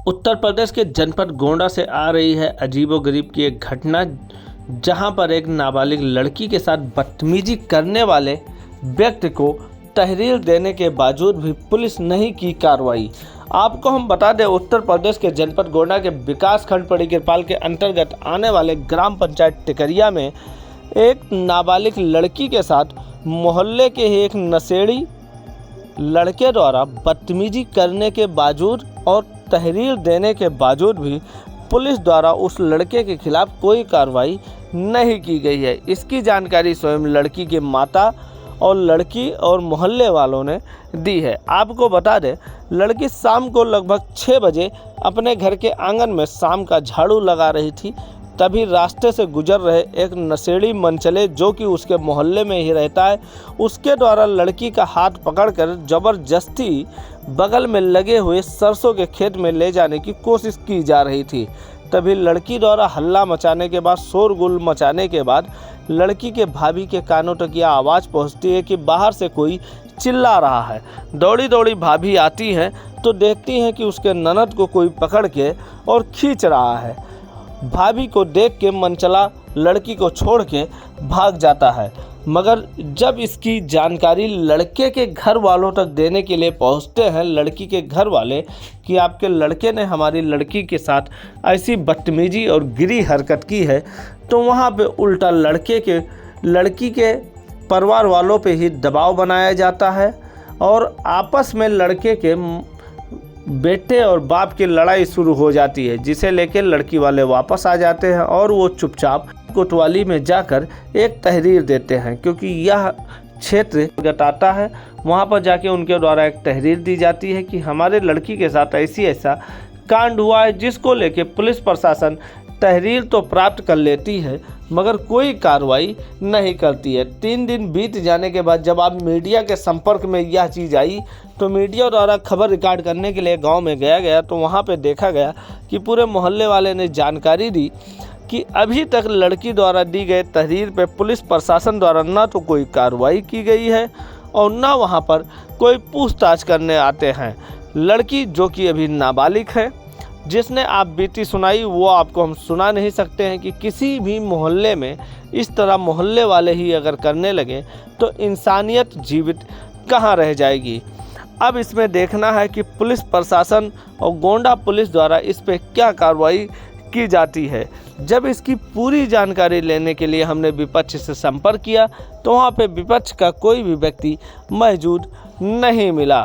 उत्तर प्रदेश के जनपद गोंडा से आ रही है अजीबोगरीब की एक घटना, जहां पर एक नाबालिग लड़की के साथ बदतमीजी करने वाले व्यक्ति को तहरीर देने के बावजूद भी पुलिस नहीं की कार्रवाई। आपको हम बता दें, उत्तर प्रदेश के जनपद गोंडा के विकास खंड पड़ीकृपाल के अंतर्गत आने वाले ग्राम पंचायत टिकरिया में एक नाबालिग लड़की के साथ मोहल्ले के ही एक नशेड़ी लड़के द्वारा बदतमीजी करने के बावजूद और तहरीर देने के बावजूद भी पुलिस द्वारा उस लड़के के खिलाफ कोई कार्रवाई नहीं की गई है। इसकी जानकारी स्वयं लड़की की माता और लड़की और मोहल्ले वालों ने दी है। आपको बता दें, लड़की शाम को लगभग 6 बजे अपने घर के आंगन में शाम का झाड़ू लगा रही थी। तभी रास्ते से गुजर रहे एक नशेड़ी मनचले, जो कि उसके मोहल्ले में ही रहता है, उसके द्वारा लड़की का हाथ पकड़कर ज़बरदस्ती बगल में लगे हुए सरसों के खेत में ले जाने की कोशिश की जा रही थी। तभी लड़की द्वारा हल्ला मचाने के बाद, शोरगुल मचाने के बाद लड़की के भाभी के कानों तक यह आवाज़ पहुंचती है कि बाहर से कोई चिल्ला रहा है। दौड़ी दौड़ी भाभी आती हैं तो देखती हैं कि उसके ननद को कोई पकड़ के और खींच रहा है। भाभी को देख के मनचला लड़की को छोड़ के भाग जाता है, मगर जब इसकी जानकारी लड़के के घर वालों तक देने के लिए पहुंचते हैं लड़की के घर वाले कि आपके लड़के ने हमारी लड़की के साथ ऐसी बदतमीजी और गिरी हरकत की है, तो वहां पे उल्टा लड़की के परिवार वालों पे ही दबाव बनाया जाता है और आपस में लड़के के बेटे और बाप की लड़ाई शुरू हो जाती है, जिसे लेकर लड़की वाले वापस आ जाते हैं और वो चुपचाप कोतवाली में जाकर एक तहरीर देते हैं, क्योंकि यह क्षेत्र गताता है। वहाँ पर जाके उनके द्वारा एक तहरीर दी जाती है कि हमारे लड़की के साथ ऐसा कांड हुआ है, जिसको लेके पुलिस प्रशासन तहरीर तो प्राप्त कर लेती है मगर कोई कार्रवाई नहीं करती है। 3 दिन बीत जाने के बाद जब आप मीडिया के संपर्क में यह चीज़ आई तो मीडिया द्वारा खबर रिकॉर्ड करने के लिए गांव में गया तो वहां पे देखा गया कि पूरे मोहल्ले वाले ने जानकारी दी कि अभी तक लड़की द्वारा दी गई तहरीर पे पुलिस प्रशासन द्वारा ना तो कोई कार्रवाई की गई है और ना वहां पर कोई पूछताछ करने आते हैं। लड़की जो कि अभी नाबालिग है, जिसने आप बीती सुनाई वो आपको हम सुना नहीं सकते हैं कि किसी भी मोहल्ले में इस तरह मोहल्ले वाले ही अगर करने लगे तो इंसानियत जीवित कहाँ रह जाएगी। अब इसमें देखना है कि पुलिस प्रशासन और गोंडा पुलिस द्वारा इस पर क्या कार्रवाई की जाती है। जब इसकी पूरी जानकारी लेने के लिए हमने विपक्ष से संपर्क किया तो वहाँ पे विपक्ष का कोई भी व्यक्ति मौजूद नहीं मिला।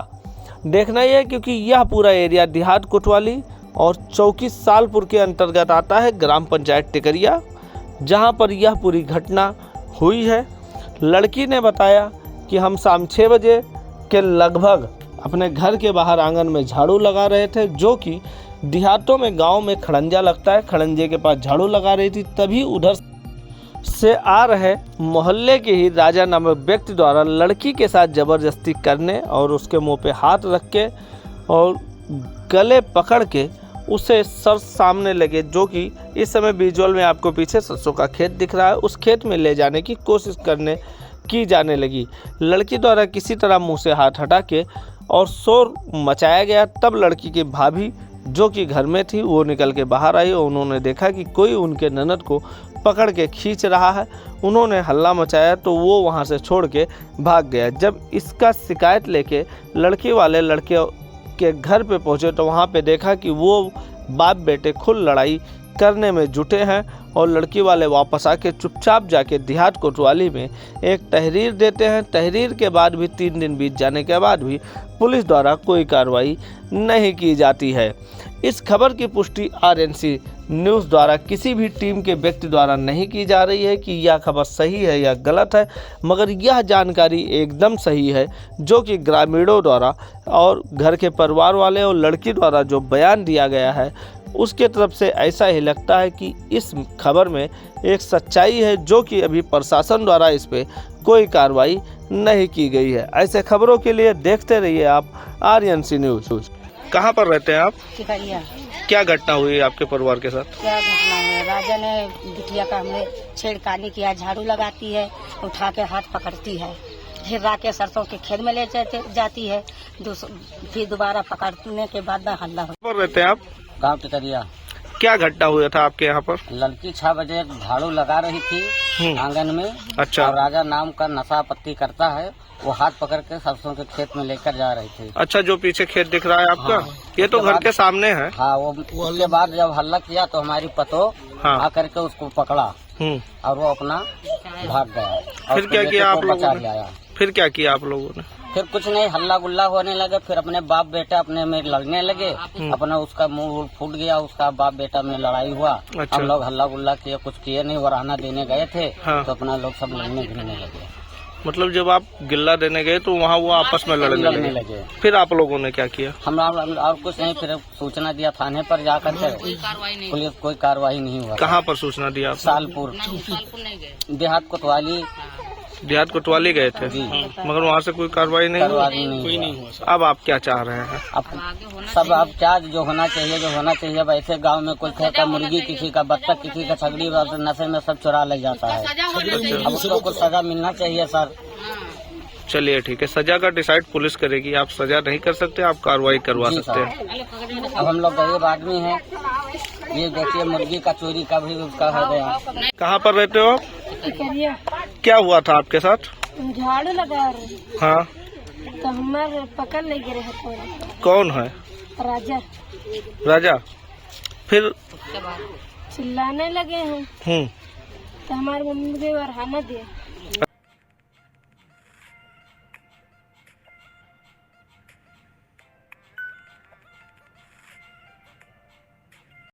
देखना ही है, क्योंकि यह पूरा एरिया देहात कोतवाली और चौकी सालपुर के अंतर्गत आता है, ग्राम पंचायत टिकरिया, जहां पर यह पूरी घटना हुई है। लड़की ने बताया कि हम शाम 6 बजे के लगभग अपने घर के बाहर आंगन में झाड़ू लगा रहे थे, जो कि देहातों में गांव में खड़ंजा लगता है, खड़ंजे के पास झाड़ू लगा रही थी। तभी उधर से आ रहे मोहल्ले के ही राजा नामक व्यक्ति द्वारा लड़की के साथ ज़बरदस्ती करने और उसके मुंह पे हाथ रख के और गले पकड़ के उसे सर सामने लगे, जो कि इस समय विजुअल में आपको पीछे सरसों का खेत दिख रहा है, उस खेत में ले जाने की कोशिश की जाने लगी। लड़की द्वारा किसी तरह मुंह से हाथ हटा के और शोर मचाया गया। तब लड़की की भाभी जो कि घर में थी वो निकल के बाहर आई और उन्होंने देखा कि कोई उनके ननद को पकड़ के खींच रहा है। उन्होंने हल्ला मचाया तो वो वहाँ से छोड़ के भाग गया। जब इसका शिकायत लेके लड़की वाले लड़के के घर पे पहुंचे तो वहां पे देखा कि वो बाप बेटे खुद लड़ाई करने में जुटे हैं और लड़की वाले वापस आके चुपचाप जाके देहात कोतवाली में एक तहरीर देते हैं। तहरीर के बाद भी 3 दिन बीत जाने के बाद भी पुलिस द्वारा कोई कार्रवाई नहीं की जाती है। इस खबर की पुष्टि RNC न्यूज़ द्वारा किसी भी टीम के व्यक्ति द्वारा नहीं की जा रही है कि यह खबर सही है या गलत है, मगर यह जानकारी एकदम सही है, जो कि ग्रामीणों द्वारा और घर के परिवार वाले और लड़की द्वारा जो बयान दिया गया है उसके तरफ से ऐसा ही लगता है कि इस खबर में एक सच्चाई है, जो कि अभी प्रशासन द्वारा इस पर कोई कार्रवाई नहीं की गई है। ऐसे खबरों के लिए देखते रहिए आप RNC न्यूज़। कहाँ पर रहते हैं आप? टिकरिया। क्या घटना हुई आपके परिवार के साथ? क्या घटना है? राजा ने बिटिया का हमें छेड़खानी किया, झाड़ू लगाती है, उठा के हाथ पकड़ती है, फिर राके सरसों के खेत में ले जाती है, फिर दोबारा पकड़ने के बाद हल्ला हो। रहते हैं आप? गांव टिकरिया। क्या घटना हुआ था आपके यहाँ पर? लड़की 6 बजे झाड़ू लगा रही थी आंगन में। अच्छा। और राजा नाम का नशा पत्ती करता है, वो हाथ पकड़ के सरसों के खेत में लेकर जा रही थी। अच्छा, जो पीछे खेत दिख रहा है आपका? हाँ। ये तो घर के सामने है। हाँ, वो उसके बाद जब हल्ला किया तो हमारी पतो हाँ। आकर के उसको पकड़ा और वो अपना भाग गया। और फिर क्या किया आप लोगों ने? लाया। फिर क्या किया आप लोगों ने? फिर कुछ नहीं, हल्ला गुल्ला होने लगे। फिर अपने बाप बेटा अपने में लड़ने लगे। अपना उसका मुंह फूट गया, उसका बाप बेटा में लड़ाई हुआ। अच्छा। हम लोग हल्ला गुल्ला किए, कुछ किए नहीं, वराना देने गए थे। हाँ। तो अपना लोग सब लड़ने भिड़ने लगे। मतलब जब आप गिल्ला देने गए तो वहाँ वो आपस में लड़ने लगे। फिर आप लोगों ने क्या किया? हम और कुछ नहीं, फिर सूचना दिया थाने पर जाकर के। पुलिस कोई कार्रवाई नहीं हुआ। कहाँ पर सूचना दिया? सालपुर देहात कोतवाली। देहात कोतवाली गए थे, मगर वहाँ से कोई कार्रवाई नहीं हुई। अब आप क्या चाह रहे हैं? अब क्या जो होना चाहिए। अब ऐसे गांव में कोई खेत का मुर्गी, किसी का बत्तख, किसी का छगड़ी, नशे में सब चुरा ले जाता है। अब उसको कुछ सजा मिलना चाहिए सर। चलिए ठीक है, सजा का डिसाइड पुलिस करेगी। आप सजा नहीं कर सकते, आप कार्रवाई करवा सकते हैं। अब हम लोग गरीब आदमी हैं, ये देखिए मुर्गी का चोरी का भी उसका हो गया। कहाँ पर रहते हो? क्या हुआ था आपके साथ? झाड़ू लगा रहे। हाँ, तो हमारे पकड़ ले गिरे हैं। कौन है? राजा। राजा? फिर चिल्लाने लगे हैं। तो हमारी मम्मी को वरहाना दिया।